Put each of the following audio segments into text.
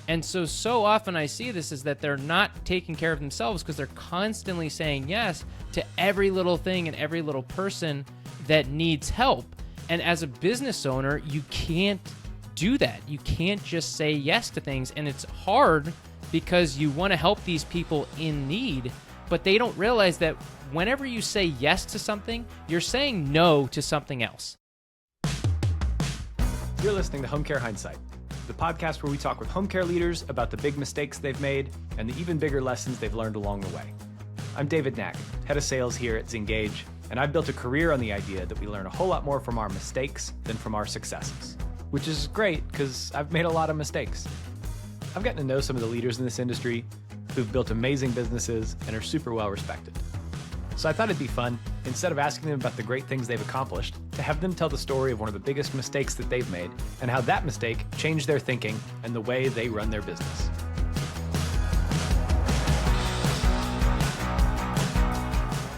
And so often I see this is that they're not taking care of themselves because they're constantly saying yes to every little thing and every little person that needs help. And as a business owner, you can't do that. You can't just say yes to things. And it's hard because you want to help these people in need, but they don't realize that whenever you say yes to something, you're saying no to something else. You're listening to Home Care Hindsight, the podcast where we talk with home care leaders about the big mistakes they've made and the even bigger lessons they've learned along the way. I'm David Knack, head of sales here at Zengage, and I've built a career on the idea that we learn a whole lot more from our mistakes than from our successes, which is great because I've made a lot of mistakes. I've gotten to know some of the leaders in this industry who've built amazing businesses and are super well respected. So I thought it'd be fun, instead of asking them about the great things they've accomplished, to have them tell the story of one of the biggest mistakes that they've made and how that mistake changed their thinking and the way they run their business.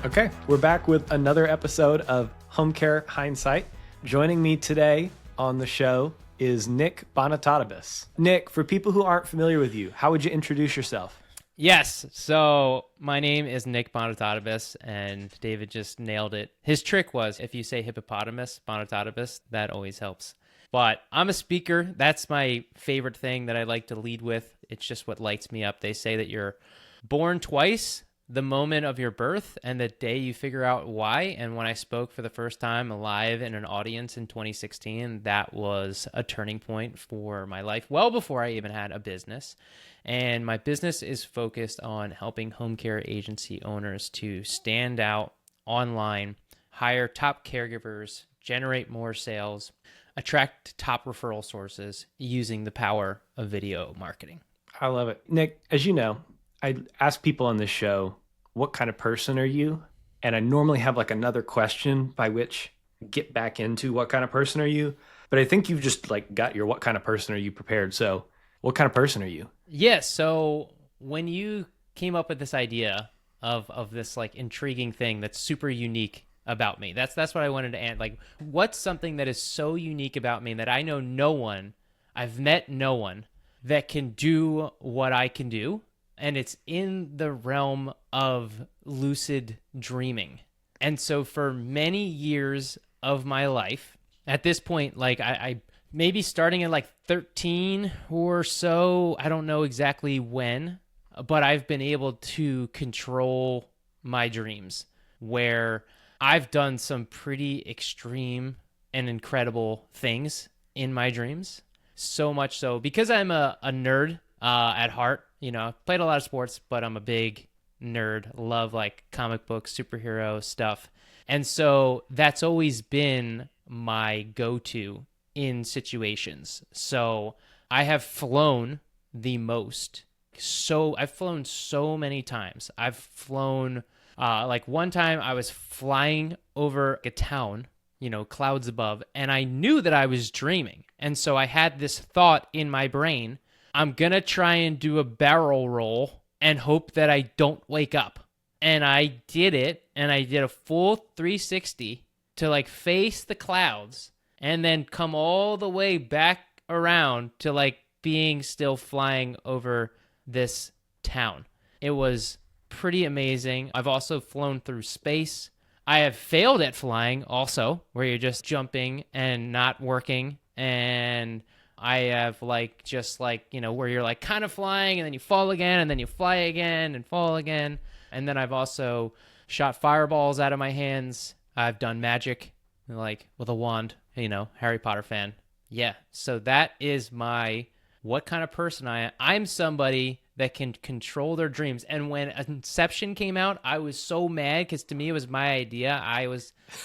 Okay, we're back with another episode of Home Care Hindsight. Joining me today on the show is Nick Bonitatibus. Nick, for people who aren't familiar with you, how would you introduce yourself? Yes, so my name is Nick Bonitatibus, and David just nailed it. His trick was, if you say hippopotamus, Bonitatibus, that always helps. But I'm a speaker. That's my favorite thing that I like to lead with. It's just what lights me up. They say that you're born twice, the moment of your birth and the day you figure out why. And when I spoke for the first time live in an audience in 2016, that was a turning point for my life, well before I even had a business. And my business is focused on helping home care agency owners to stand out online, hire top caregivers, generate more sales, attract top referral sources using the power of video marketing. I love it. Nick, as you know, I ask people on this show, what kind of person are you? And I normally have like another question by which get back into what kind of person are you? But I think you've just like got your what kind of person are you prepared. So what kind of person are you? Yes. So when you came up with this idea of this like intriguing thing that's super unique about me, that's what I wanted to add. Like, what's something that is so unique about me that I know no one, I've met no one that can do what I can do? And it's in the realm of lucid dreaming. And so for many years of my life, at this point, like I maybe starting at like 13 or so, I don't know exactly when, but I've been able to control my dreams, where I've done some pretty extreme and incredible things in my dreams. So much so, because I'm a nerd at heart. You know, I've played a lot of sports, but I'm a big nerd. Love like comic books, superhero stuff. And so that's always been my go-to in situations. So I have flown the most. So I've flown so many times. I've flown, like one time I was flying over a town, you know, clouds above, and I knew that I was dreaming. And so I had this thought in my brain, I'm going to try and do a barrel roll and hope that I don't wake up. And I did it, and I did a full 360 to like face the clouds and then come all the way back around to like being still flying over this town. It was pretty amazing. I've also flown through space. I have failed at flying also, where you're just jumping and not working, and I have like just like, you know, where you're like kind of flying and then you fall again and then you fly again and fall again. And then I've also shot fireballs out of my hands. I've done magic like with a wand, you know, Harry Potter fan. Yeah. So that is my what kind of person I am. I'm somebody that can control their dreams. And when Inception came out, I was so mad because to me it was my idea. I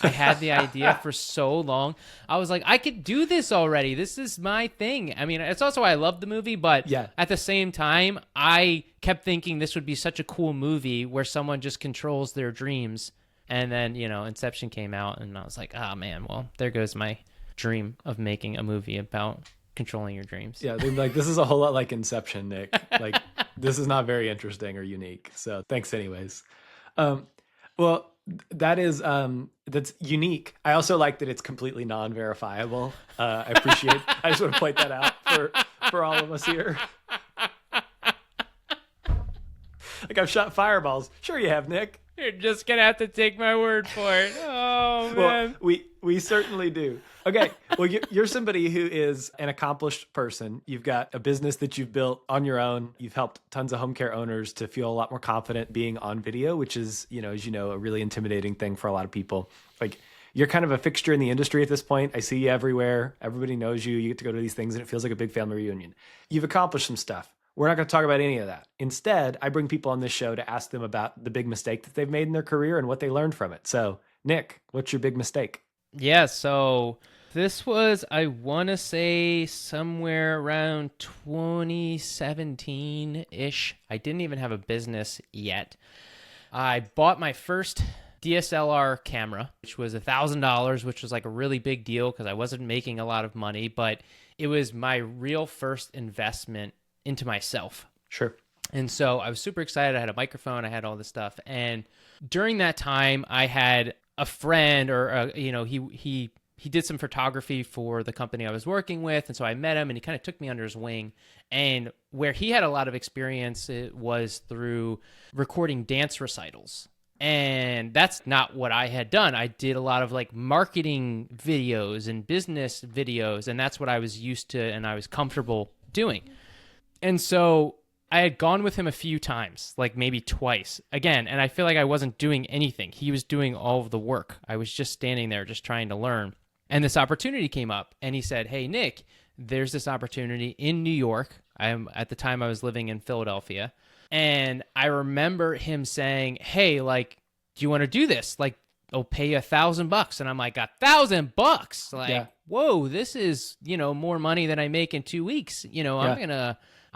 had the idea for so long. I was like, I could do this already. This is my thing. I mean, it's also why I love the movie, but yeah, at the same time, I kept thinking this would be such a cool movie where someone just controls their dreams. And then, you know, Inception came out and I was like, oh man, well, there goes my dream of making a movie about controlling your dreams. Yeah, they're like, this is a whole lot like Inception, Nick. Like, this is not very interesting or unique. So thanks anyways. Well, that is, that's unique. I also like that it's completely non-verifiable. I appreciate, I just want to point that out for all of us here. Like I've shot fireballs. Sure you have, Nick. You're just going to have to take my word for it. Oh, man. Well, we certainly do. Okay, well, you're somebody who is an accomplished person. You've got a business that you've built on your own. You've helped tons of home care owners to feel a lot more confident being on video, which is, as you know, a really intimidating thing for a lot of people. Like, you're kind of a fixture in the industry at this point. I see you everywhere. Everybody knows you. You get to go to these things, and it feels like a big family reunion. You've accomplished some stuff. We're not going to talk about any of that. Instead, I bring people on this show to ask them about the big mistake that they've made in their career and what they learned from it. So, Nick, what's your big mistake? Yeah, so this was, I want to say, somewhere around 2017-ish. I didn't even have a business yet. I bought my first DSLR camera, which was $1,000, which was like a really big deal because I wasn't making a lot of money, but it was my real first investment into myself. Sure. And so I was super excited. I had a microphone. I had all this stuff. And during that time, I had a friend, or he did some photography for the company I was working with. And so I met him, and he kind of took me under his wing. And where he had a lot of experience, it was through recording dance recitals. And that's not what I had done. I did a lot of like marketing videos and business videos, and that's what I was used to and I was comfortable doing. And so I had gone with him a few times, like maybe twice again, and I feel like I wasn't doing anything. He was doing all of the work. I was just standing there, just trying to learn. And this opportunity came up, and he said, "Hey, Nick, there's this opportunity in New York." At the time I was living in Philadelphia. And I remember him saying, "Hey, like, do you want to do this? Like, I'll pay you $1,000. And I'm like, $1,000? Like, yeah. Whoa, this is, more money than I make in 2 weeks. I'm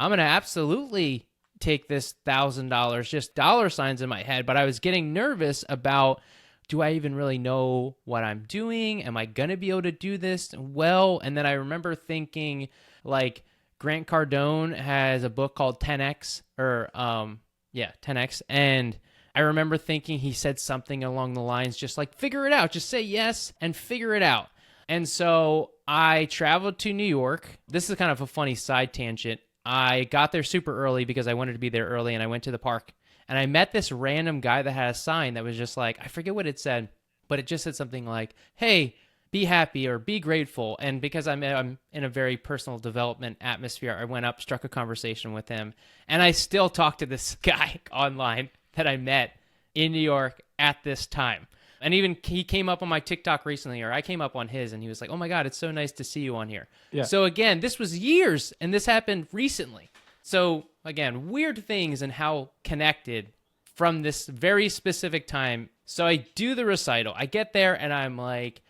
gonna absolutely take this $1,000, just dollar signs in my head. But I was getting nervous about, do I even really know what I'm doing? Am I gonna be able to do this well? And then I remember thinking, like, Grant Cardone has a book called 10X, 10X. And I remember thinking he said something along the lines, just like, figure it out. Just say yes and figure it out. And so I traveled to New York. This is kind of a funny side tangent. I got there super early because I wanted to be there early, and I went to the park. And I met this random guy that had a sign that was just like, I forget what it said, but it just said something like, "Hey, be happy," or "be grateful." And because I'm in a very personal development atmosphere, I went up, struck a conversation with him, and I still talk to this guy online that I met in New York at this time. And even he came up on my TikTok recently, or I came up on his, and he was like, "Oh my God, it's so nice to see you on here." Yeah. So again, this was years, and this happened recently. So again, weird things and how connected from this very specific time. So I do the recital. I get there, and I'm like,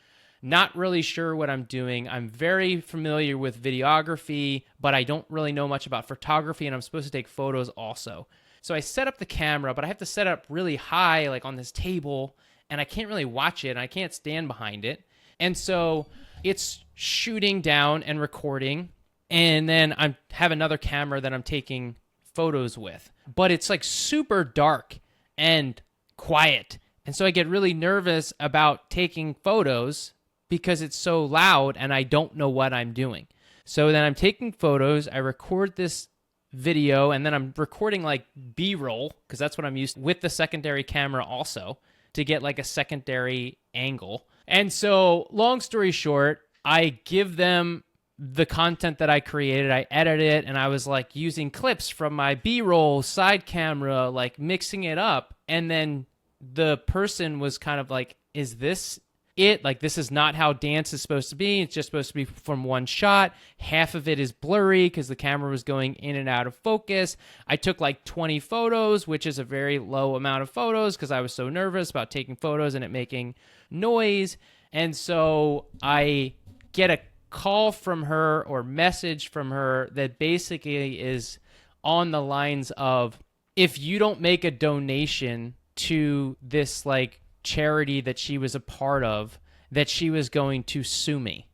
not really sure what I'm doing. I'm very familiar with videography, but I don't really know much about photography, and I'm supposed to take photos also. So I set up the camera, but I have to set it up really high, like on this table, and I can't really watch it, and I can't stand behind it. And so it's shooting down and recording, and then I have another camera that I'm taking photos with. But it's like super dark and quiet. And so I get really nervous about taking photos because it's so loud and I don't know what I'm doing. So then I'm taking photos, I record this video, and then I'm recording like B-roll, because that's what I'm used to, with the secondary camera also, to get like a secondary angle. And so long story short, I give them the content that I created, I edit it, and I was like using clips from my B-roll side camera, like mixing it up. And then the person was kind of like, "Is this it? Like, this is not how dance is supposed to be. It's just supposed to be from one shot. Half of it is blurry because the camera was going in and out of focus." I took like 20 photos, which is a very low amount of photos because I was so nervous about taking photos and it making noise. And so I get a call from her or message from her that basically is on the lines of, if you don't make a donation to this like charity that she was a part of, that she was going to sue me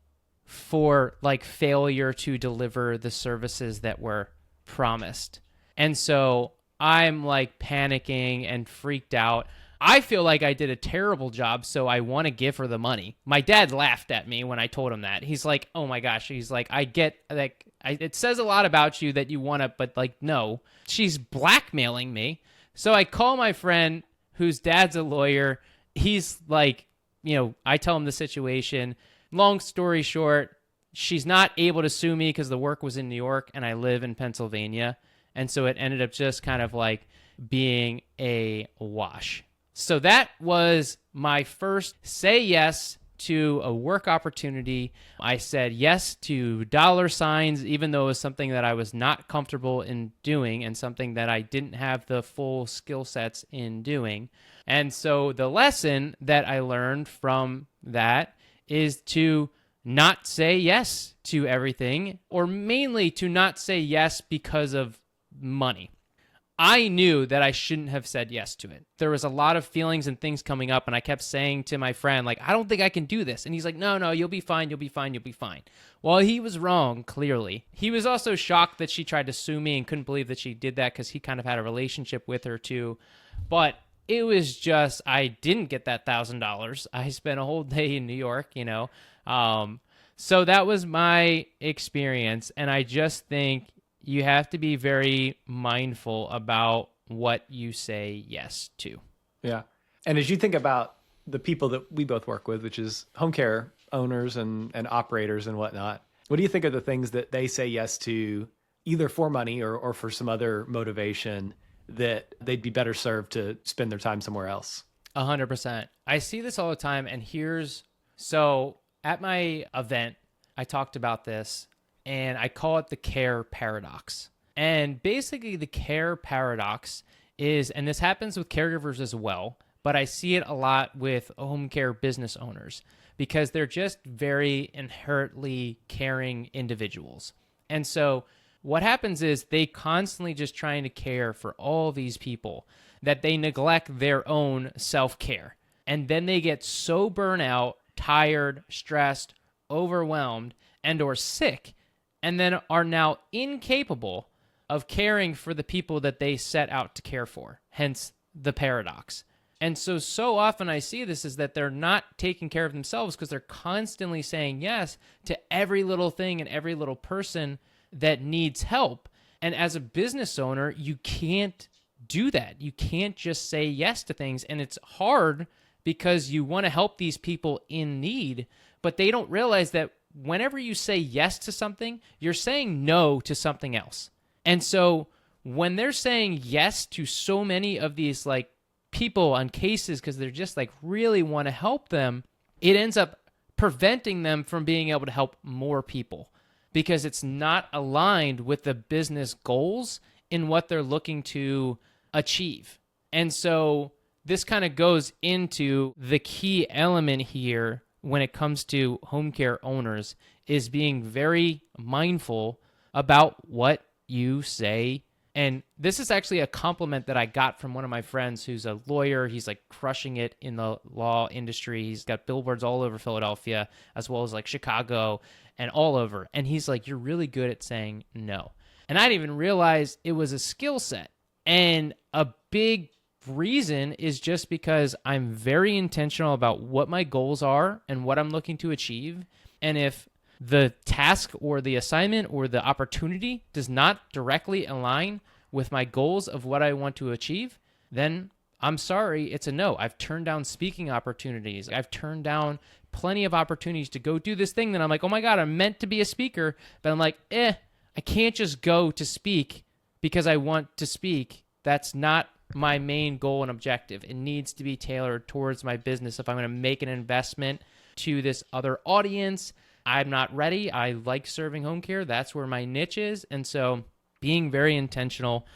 for like failure to deliver the services that were promised. And so I'm like panicking and freaked out. I feel like I did a terrible job, so I want to give her the money. My dad laughed at me when I told him that. He's like, "Oh my gosh." He's like, "I get, like, it says a lot about you that you want to, but like, no." She's blackmailing me. So I call my friend whose dad's a lawyer. He's like, I tell him the situation. Long story short, she's not able to sue me because the work was in New York and I live in Pennsylvania. And so it ended up just kind of like being a wash. So that was my first say yes to a work opportunity. I said yes to dollar signs, even though it was something that I was not comfortable in doing and something that I didn't have the full skill sets in doing. And so the lesson that I learned from that is to not say yes to everything, or mainly to not say yes because of money. I knew that I shouldn't have said yes to it. There was a lot of feelings and things coming up, and I kept saying to my friend, like, I don't think I can do this. And he's like, no, you'll be fine, you'll be fine, you'll be fine. Well, he was wrong, clearly. He was also shocked that she tried to sue me and couldn't believe that she did that because he kind of had a relationship with her too. But it was just, I didn't get that $1,000. I spent a whole day in New York, So that was my experience, and I just think you have to be very mindful about what you say yes to. Yeah. And as you think about the people that we both work with, which is home care owners and operators and whatnot, what do you think are the things that they say yes to, either for money or for some other motivation, that they'd be better served to spend their time somewhere else? 100%. I see this all the time, and so at my event, I talked about this, and I call it the care paradox. And basically the care paradox is, and this happens with caregivers as well, but I see it a lot with home care business owners because they're just very inherently caring individuals. And so what happens is they constantly just trying to care for all these people that they neglect their own self-care. And then they get so burnt out, tired, stressed, overwhelmed, and or sick, and then are now incapable of caring for the people that they set out to care for, hence the paradox. And so often I see this is that they're not taking care of themselves because they're constantly saying yes to every little thing and every little person that needs help. And as a business owner, you can't do that. You can't just say yes to things. And it's hard because you want to help these people in need, but they don't realize that whenever you say yes to something, you're saying no to something else. And so when they're saying yes to so many of these like people on cases because they're just like really want to help them, it ends up preventing them from being able to help more people because it's not aligned with the business goals in what they're looking to achieve. And so this kind of goes into the key element here when it comes to home care owners is being very mindful about what you say. And this is actually a compliment that I got from one of my friends who's a lawyer. He's like crushing it in the law industry. He's got billboards all over Philadelphia, as well as like Chicago and all over. And he's like, you're really good at saying no. And I didn't even realize it was a skill set. And a big reason is just because I'm very intentional about what my goals are and what I'm looking to achieve. And if the task or the assignment or the opportunity does not directly align with my goals of what I want to achieve, then I'm sorry, it's a no. I've turned down speaking opportunities. I've turned down plenty of opportunities to go do this thing that I'm like, oh my God, I'm meant to be a speaker. But I'm like, I can't just go to speak because I want to speak. That's not my main goal and objective. It needs to be tailored towards my business. If I'm going to make an investment to this other audience, I'm not ready. I like serving home care. That's where my niche is. And so being very intentional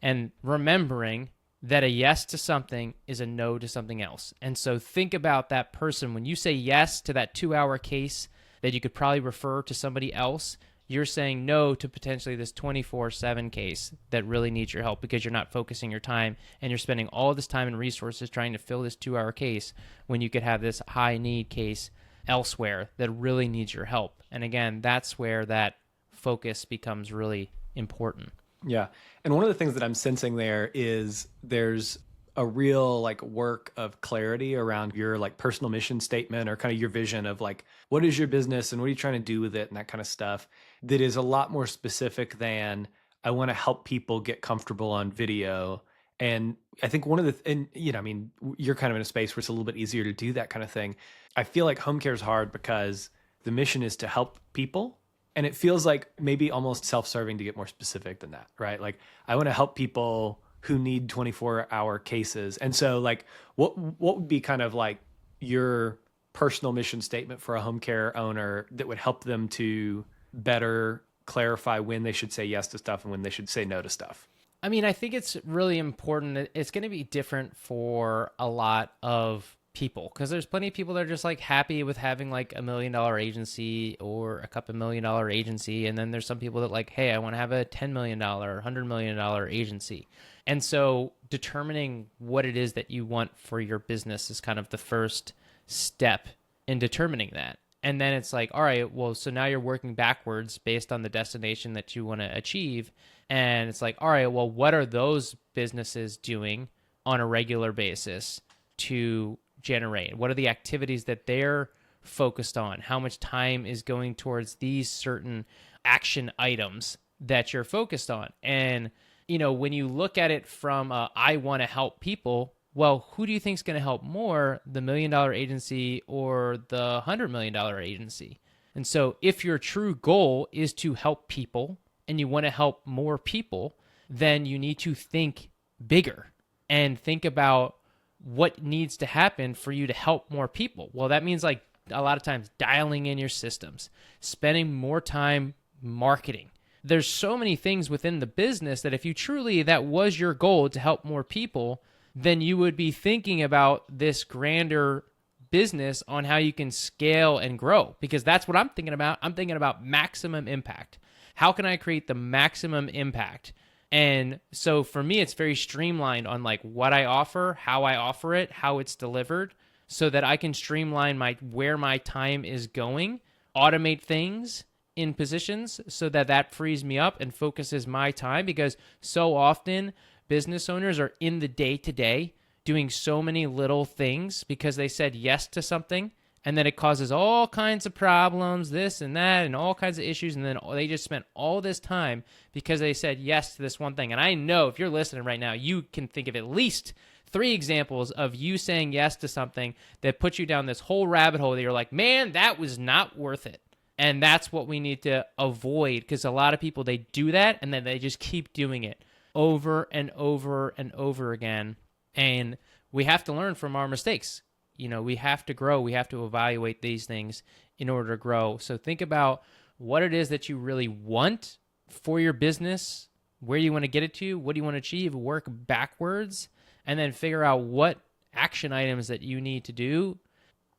and remembering that a yes to something is a no to something else. And so think about that person. When you say yes to that 2-hour case that you could probably refer to somebody else, you're saying no to potentially this 24/7 case that really needs your help because you're not focusing your time and you're spending all this time and resources trying to fill this 2-hour case when you could have this high need case elsewhere that really needs your help. And again, that's where that focus becomes really important. Yeah. And one of the things that I'm sensing there is there's a real like work of clarity around your like personal mission statement or kind of your vision of like, what is your business and what are you trying to do with it and that kind of stuff that is a lot more specific than I want to help people get comfortable on video And I think one of the, and I mean, you're kind of in a space where it's a little bit easier to do that kind of thing. I feel like home care is hard because the mission is to help people. And it feels like maybe almost self-serving to get more specific than that, right? Like I want to help people who need 24-hour cases. And so like, what would be kind of like your personal mission statement for a home care owner that would help them to better clarify when they should say yes to stuff and when they should say no to stuff? I mean, I think it's really important. It's going to be different for a lot of people because there's plenty of people that are just like happy with having like $1 million agency or a couple $1 million agency. And then there's some people that like, hey, I want to have a $10 million, $100 million agency. And so determining what it is that you want for your business is kind of the first step in determining that. And then it's like, all right, well, so now you're working backwards based on the destination that you want to achieve. And it's like, all right, well, what are those businesses doing on a regular basis to generate? What are the activities that they're focused on? How much time is going towards these certain action items that you're focused on? And, when you look at it from I want to help people, well, who do you think is going to help more, the $1 million agency or the $100 million agency? And so if your true goal is to help people and you want to help more people, then you need to think bigger and think about what needs to happen for you to help more people. Well, that means like a lot of times dialing in your systems, spending more time marketing. There's so many things within the business that if you truly, that was your goal to help more people, then you would be thinking about this grander business on how you can scale and grow, because that's what I'm thinking about. I'm thinking about maximum impact. How can I create the maximum impact? And so for me, it's very streamlined on like what I offer, how I offer it, how it's delivered, so that I can streamline where my time is going, automate things in positions so that frees me up and focuses my time, because so often business owners are in the day-to-day doing so many little things because they said yes to something, and then it causes all kinds of problems, this and that, and all kinds of issues, and then they just spent all this time because they said yes to this one thing. And I know if you're listening right now, you can think of at least 3 examples of you saying yes to something that puts you down this whole rabbit hole that you're like, man, that was not worth it. And that's what we need to avoid, because a lot of people, they do that, and then they just keep doing it over and over and over again. And we have to learn from our mistakes. We have to grow. We have to evaluate these things in order to grow. So think about what it is that you really want for your business, where you want to get it to, what do you want to achieve, work backwards, and then figure out what action items that you need to do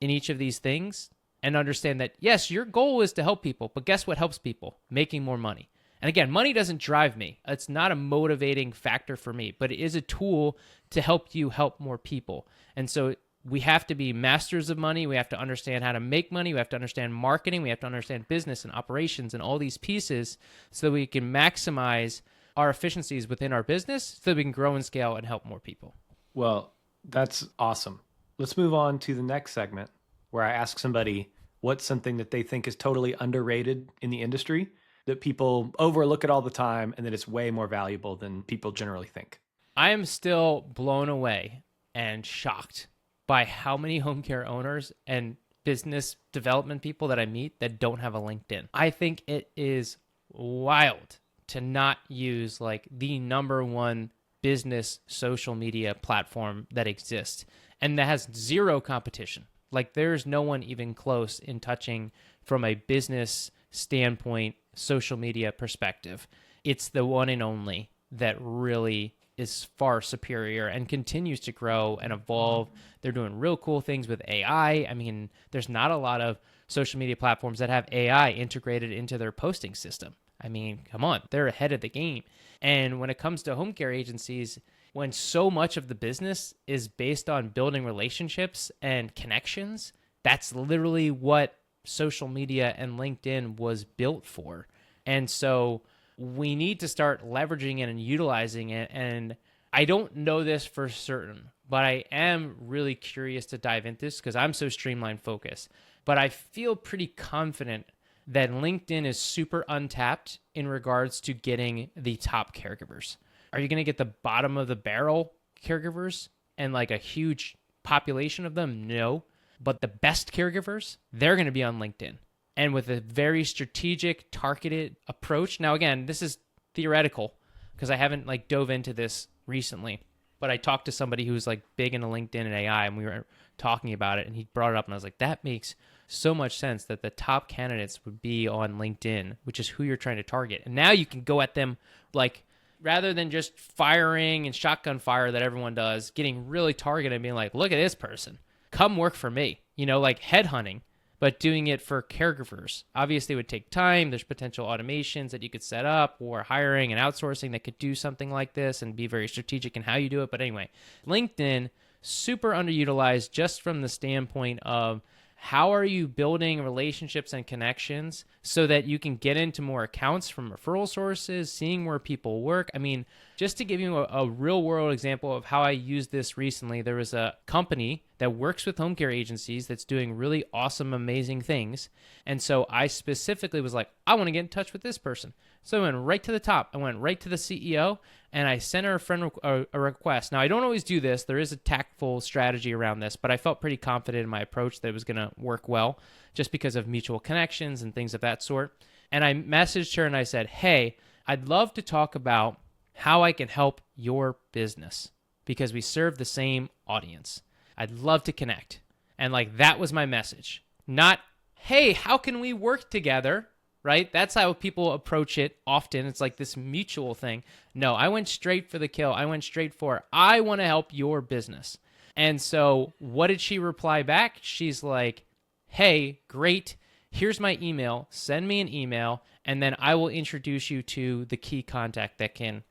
in each of these things, and understand that, yes, your goal is to help people, but guess what helps people? Making more money. And again, money doesn't drive me. It's not a motivating factor for me, but it is a tool to help you help more people. And so we have to be masters of money. We have to understand how to make money. We have to understand marketing. We have to understand business and operations and all these pieces so that we can maximize our efficiencies within our business so that we can grow and scale and help more people. Well, that's awesome. Let's move on to the next segment where I ask somebody what's something that they think is totally underrated in the industry, that people overlook it all the time, and that it's way more valuable than people generally think. I am still blown away and shocked by how many home care owners and business development people that I meet that don't have a LinkedIn. I think it is wild to not use like the number one business social media platform that exists and that has zero competition. Like there's no one even close in touching from a business standpoint, social media perspective. It's the one and only that really is far superior and continues to grow and evolve. They're doing real cool things with AI. I mean, there's not a lot of social media platforms that have AI integrated into their posting system. I mean, come on, they're ahead of the game. And when it comes to home care agencies, when so much of the business is based on building relationships and connections, that's literally what social media and LinkedIn was built for. And so we need to start leveraging it and utilizing it. And I don't know this for certain, but I am really curious to dive into this because I'm so streamline focused. But I feel pretty confident that LinkedIn is super untapped in regards to getting the top caregivers. Are you going to get the bottom of the barrel caregivers and like a huge population of them? No. But the best caregivers, they're going to be on LinkedIn. And with a very strategic, targeted approach. Now, again, this is theoretical because I haven't like dove into this recently. But I talked to somebody who's like big into LinkedIn and AI, and we were talking about it, and he brought it up, and I was like, that makes so much sense that the top candidates would be on LinkedIn, which is who you're trying to target. And now you can go at them like, rather than just firing and shotgun fire that everyone does, getting really targeted and being like, look at this person, come work for me, like headhunting, but doing it for caregivers. Obviously, it would take time. There's potential automations that you could set up or hiring and outsourcing that could do something like this and be very strategic in how you do it. But anyway, LinkedIn, super underutilized just from the standpoint of how are you building relationships and connections so that you can get into more accounts from referral sources, seeing where people work. I mean, just to give you a real world example of how I used this recently, there was a company that works with home care agencies that's doing really awesome, amazing things. And so I specifically was like, I want to get in touch with this person. So I went right to the top. I went right to the CEO and I sent her a request. Now, I don't always do this. There is a tactful strategy around this, but I felt pretty confident in my approach that it was going to work well just because of mutual connections and things of that sort. And I messaged her and I said, hey, I'd love to talk about how I can help your business because we serve the same audience. I'd love to connect. And like that was my message. Not, hey, how can we work together? Right? That's how people approach it often. It's like this mutual thing. No, I went straight for the kill. I went straight for, I want to help your business. And so what did she reply back? She's like, hey, great. Here's my email. Send me an email, and then I will introduce you to the key contact that can,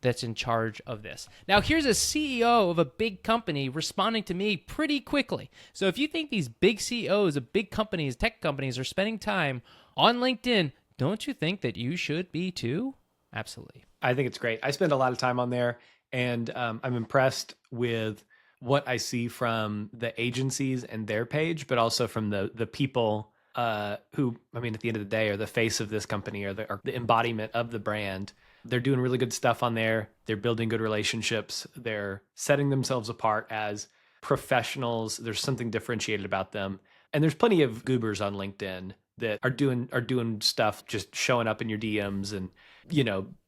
that's in charge of this. Now, here's a CEO of a big company responding to me pretty quickly. So if you think these big CEOs of big companies, tech companies, are spending time on LinkedIn, don't you think that you should be too? Absolutely. I think it's great. I spend a lot of time on there, and I'm impressed with what I see from the agencies and their page, but also from the people who, I mean, at the end of the day, are the face of this company or the embodiment of the brand. They're doing really good stuff on there. They're building good relationships. They're setting themselves apart as professionals. There's something differentiated about them. And there's plenty of goobers on LinkedIn that are doing stuff, just showing up in your DMs and,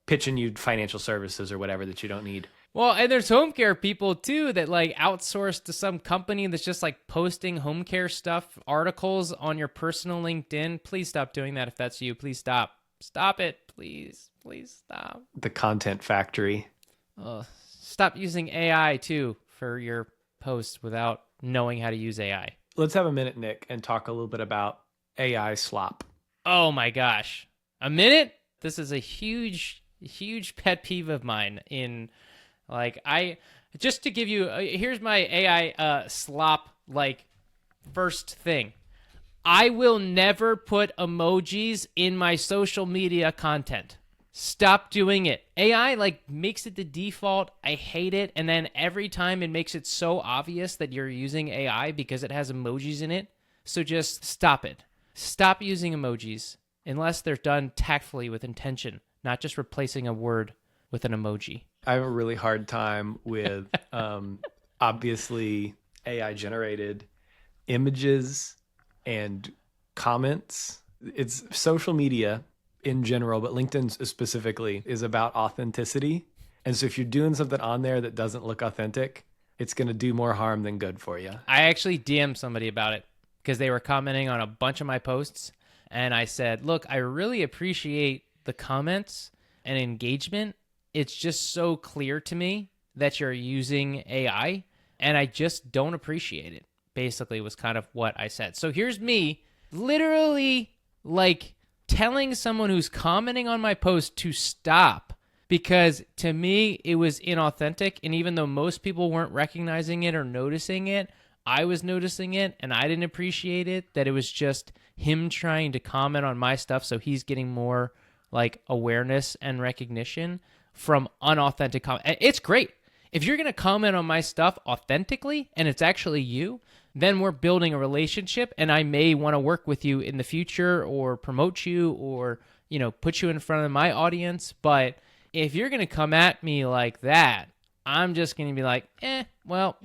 pitching you financial services or whatever that you don't need. Well, and there's home care people too that like outsource to some company that's just like posting home care stuff, articles on your personal LinkedIn. Please stop doing that if that's you. Please stop. Stop it. Please stop. The content factory. Stop using AI too for your posts without knowing how to use AI. Let's have a minute, Nick, and talk a little bit about AI slop. Oh my gosh. A minute? This is a huge pet peeve of mine in just to give you, here's my AI slop, first thing. I will never put emojis in my social media content. Stop doing it. AI makes it the default. I hate it. And then every time it makes it so obvious that you're using AI because it has emojis in it. So just stop it. Stop using emojis unless they're done tactfully with intention, not just replacing a word with an emoji. I have a really hard time with obviously AI generated images and comments. It's social media in general, but LinkedIn specifically is about authenticity. And so if you're doing something on there that doesn't look authentic, it's going to do more harm than good for you. I actually DM'd somebody about it because they were commenting on a bunch of my posts. And I said, look, I really appreciate the comments and engagement. It's just so clear to me that you're using AI, and I just don't appreciate it, basically was kind of what I said. So here's me literally telling someone who's commenting on my post to stop because to me it was inauthentic. And even though most people weren't recognizing it or noticing it, I was noticing it and I didn't appreciate it, that it was just him trying to comment on my stuff so he's getting more awareness and recognition from unauthentic comment. It's great. If you're going to comment on my stuff authentically and it's actually you, then we're building a relationship and I may want to work with you in the future or promote you or, put you in front of my audience. But if you're going to come at me like that, I'm just going to be like, well,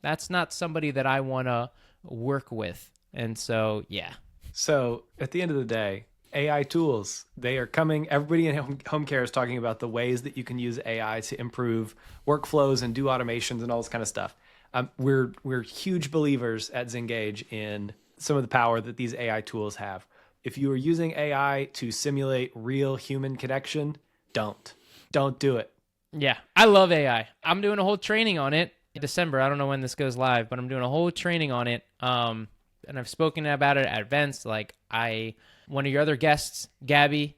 that's not somebody that I want to work with. And so, yeah. So at the end of the day, AI tools, they are coming. Everybody in home care is talking about the ways that you can use AI to improve workflows and do automations and all this kind of stuff. We're huge believers at Zengage in some of the power that these AI tools have. If you are using AI to simulate real human connection, don't do it. Yeah, I love AI. I'm doing a whole training on it in December. I don't know when this goes live, but I'm doing a whole training on it. And I've spoken about it at events. Like one of your other guests, Gabby,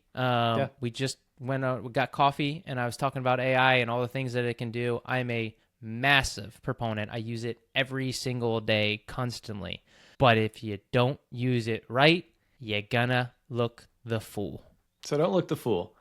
we just we got coffee, and I was talking about AI and all the things that it can do. I'm a massive proponent. I use it every single day, constantly. But if you don't use it right, you're gonna look the fool. So don't look the fool.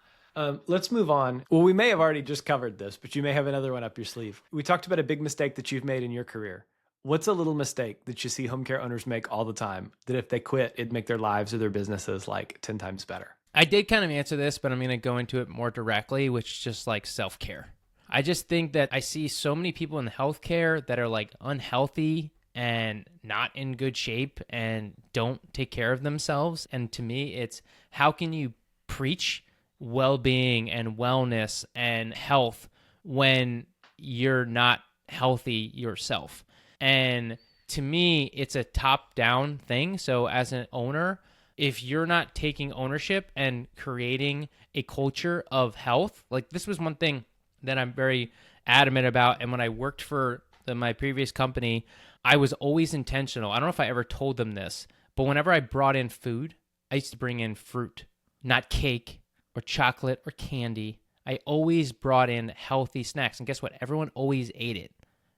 Let's move on. Well, we may have already just covered this, but you may have another one up your sleeve. We talked about a big mistake that you've made in your career. What's a little mistake that you see home care owners make all the time that if they quit, it'd make their lives or their businesses like 10 times better? I did kind of answer this, but I'm going to go into it more directly, which is just like self-care. I just think that I see so many people in healthcare that are like unhealthy and not in good shape and don't take care of themselves. And to me, it's how can you preach well-being and wellness and health when you're not healthy yourself? And to me, it's a top-down thing. So as an owner, if you're not taking ownership and creating a culture of health, like this was one thing that I'm very adamant about. And when I worked for my previous company, I was always intentional. I don't know if I ever told them this, but whenever I brought in food, I used to bring in fruit, not cake or chocolate or candy. I always brought in healthy snacks. And guess what? Everyone always ate it.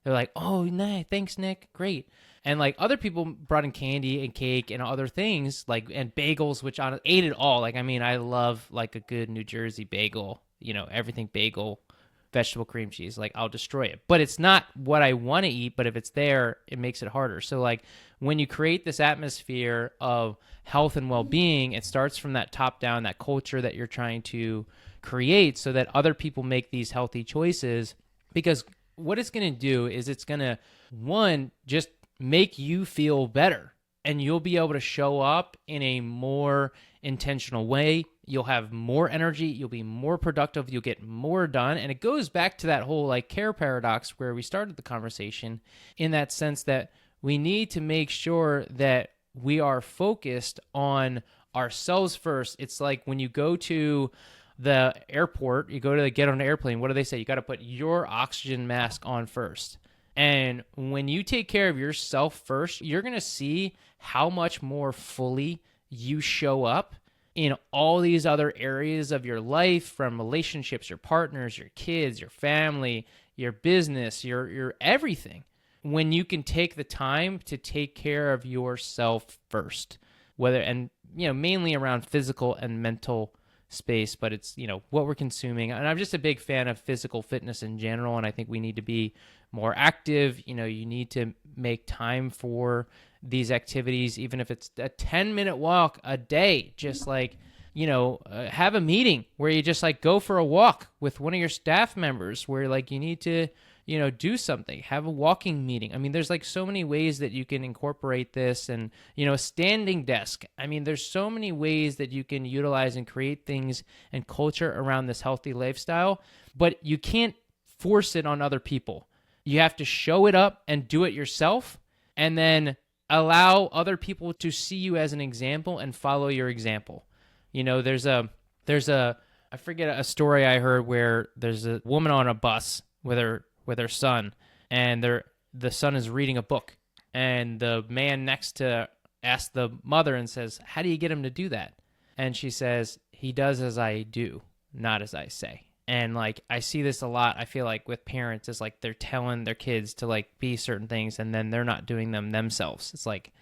They're like, oh, nah, thanks, Nick. Great. And like other people brought in candy and cake and other things and bagels, which I ate it all. Like, I mean, I love like a good New Jersey bagel, everything bagel, vegetable cream cheese. Like I'll destroy it, but it's not what I want to eat. But if it's there, it makes it harder. So like when you create this atmosphere of health and well-being, it starts from that top down, that culture that you're trying to create so that other people make these healthy choices. Because what it's going to do is it's going to, one, just make you feel better, and you'll be able to show up in a more intentional way. You'll have more energy. You'll be more productive. You'll get more done. And it goes back to that whole like care paradox where we started the conversation, in that sense that we need to make sure that we are focused on ourselves first. It's like when you go to the airport, you go to get on an airplane, what do they say? You got to put your oxygen mask on first. And when you take care of yourself first, you're going to see how much more fully you show up in all these other areas of your life, from relationships, your partners, your kids, your family, your business, your everything. When you can take the time to take care of yourself first, mainly around physical and mental space, but it's, what we're consuming. And I'm just a big fan of physical fitness in general. And I think we need to be more active. You need to make time for these activities, even if it's a 10-minute walk a day, just like, have a meeting where you just like go for a walk with one of your staff members where like you need to, do something, have a walking meeting. I mean, there's like so many ways that you can incorporate this, and, a standing desk. I mean, there's so many ways that you can utilize and create things and culture around this healthy lifestyle, but you can't force it on other people. You have to show it up and do it yourself, and then allow other people to see you as an example and follow your example. There's a I forget a story I heard where there's a woman on a bus with her son, and the son is reading a book, and the man next to asks the mother and says, how do you get him to do that? And she says, he does as I do, not as I say. And like I see this a lot. I feel like with parents, it's like they're telling their kids to like be certain things, and then they're not doing them themselves. It's like,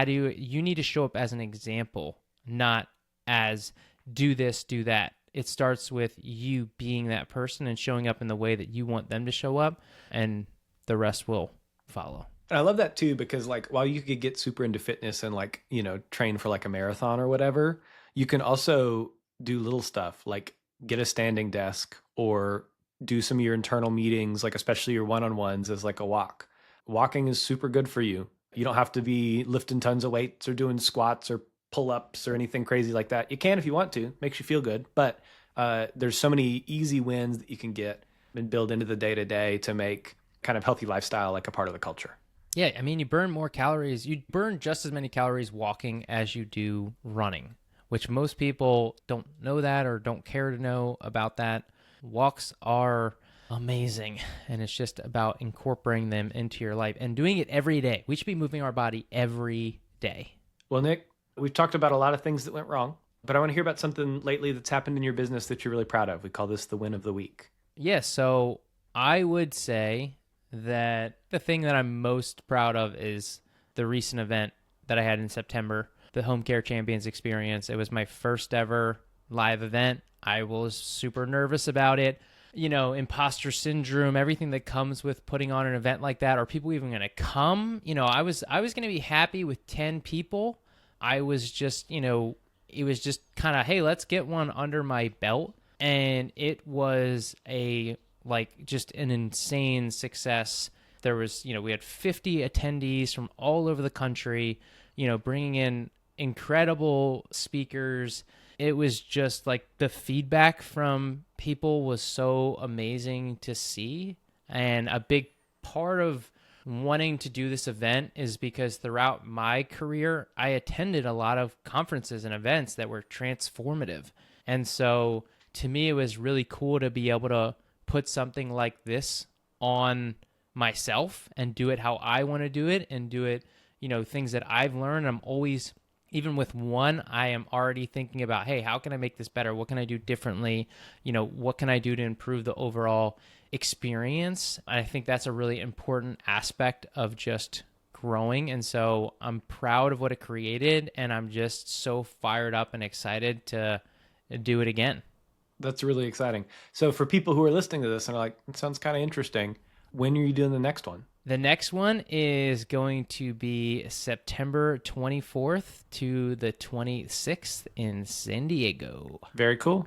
you need to show up as an example, not as do this, do that. It starts with you being that person and showing up in the way that you want them to show up, and the rest will follow. And I love that too, because like while you could get super into fitness and like, train for like a marathon or whatever, you can also do little stuff like get a standing desk or do some of your internal meetings, like especially your one-on-ones, as like a walk. Walking is super good for you. You don't have to be lifting tons of weights or doing squats or pull-ups or anything crazy like that. You can if you want to, makes you feel good, but there's so many easy wins that you can get and build into the day-to-day to make kind of healthy lifestyle like a part of the culture. Yeah, I mean, you burn more calories. You burn just as many calories walking as you do running, which most people don't know that or don't care to know about that. Walks are amazing, and it's just about incorporating them into your life and doing it every day. We should be moving our body every day. Well, Nick, we've talked about a lot of things that went wrong, but I want to hear about something lately that's happened in your business that you're really proud of. We call this the win of the week. Yeah, so I would say that the thing that I'm most proud of is the recent event that I had in September, the Home Care Champions experience. It was my first ever live event. I was super nervous about it. You know, imposter syndrome, everything that comes with putting on an event like that. Are people even going to come? You know, I was going to be happy with 10 people. I was just, you know, it was just kind of, hey, let's get one under my belt. And it was just an insane success. There was, you know, we had 50 attendees from all over the country, you know, bringing in incredible speakers. It was just like the feedback from people was so amazing to see. And a big part of wanting to do this event is because throughout my career, I attended a lot of conferences and events that were transformative. And so to me, it was really cool to be able to put something like this on myself and do it how I want to do it and do it, you know, things that I've learned. I'm always, even with one, I am already thinking about, hey, how can I make this better? What can I do differently? You know, what can I do to improve the overall experience? I think that's a really important aspect of just growing. And so I'm proud of what it created, and I'm just so fired up and excited to do it again. That's really exciting. So for people who are listening to this and are like, it sounds kind of interesting, when are you doing the next one? The next one is going to be September 24th to the 26th in San Diego. Very cool.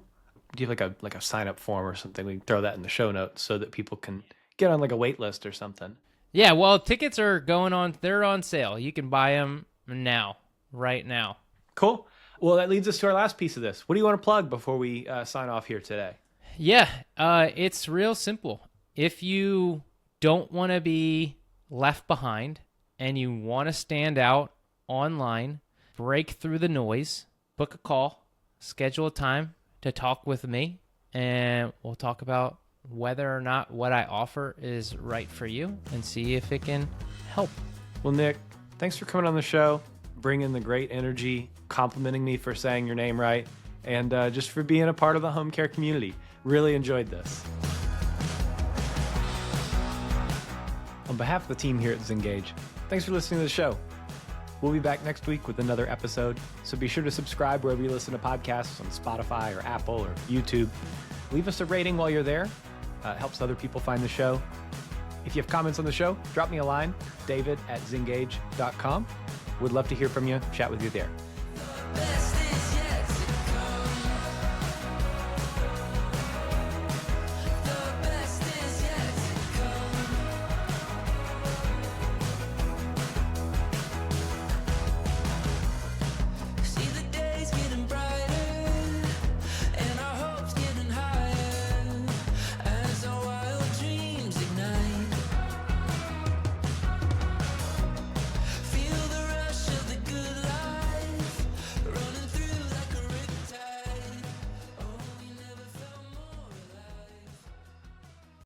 Do you have like a sign up form or something? We can throw that in the show notes so that people can get on like a wait list or something. Yeah, well, tickets are going on. They're on sale. You can buy them now, right now. Cool. Well, that leads us to our last piece of this. What do you want to plug before we sign off here today? Yeah, it's real simple. If you don't want to be left behind and you want to stand out online, break through the noise, book a call, schedule a time to talk with me, and we'll talk about whether or not what I offer is right for you and see if it can help. Well, Nick, thanks for coming on the show, bringing the great energy, complimenting me for saying your name right, and just for being a part of the home care community. Really enjoyed this. On behalf of the team here at Zengage, thanks for listening to the show. We'll be back next week with another episode, so be sure to subscribe wherever you listen to podcasts on Spotify or Apple or YouTube. Leave us a rating while you're there. It helps other people find the show. If you have comments on the show, drop me a line, david@zengage.com. Would love to hear from you, chat with you there.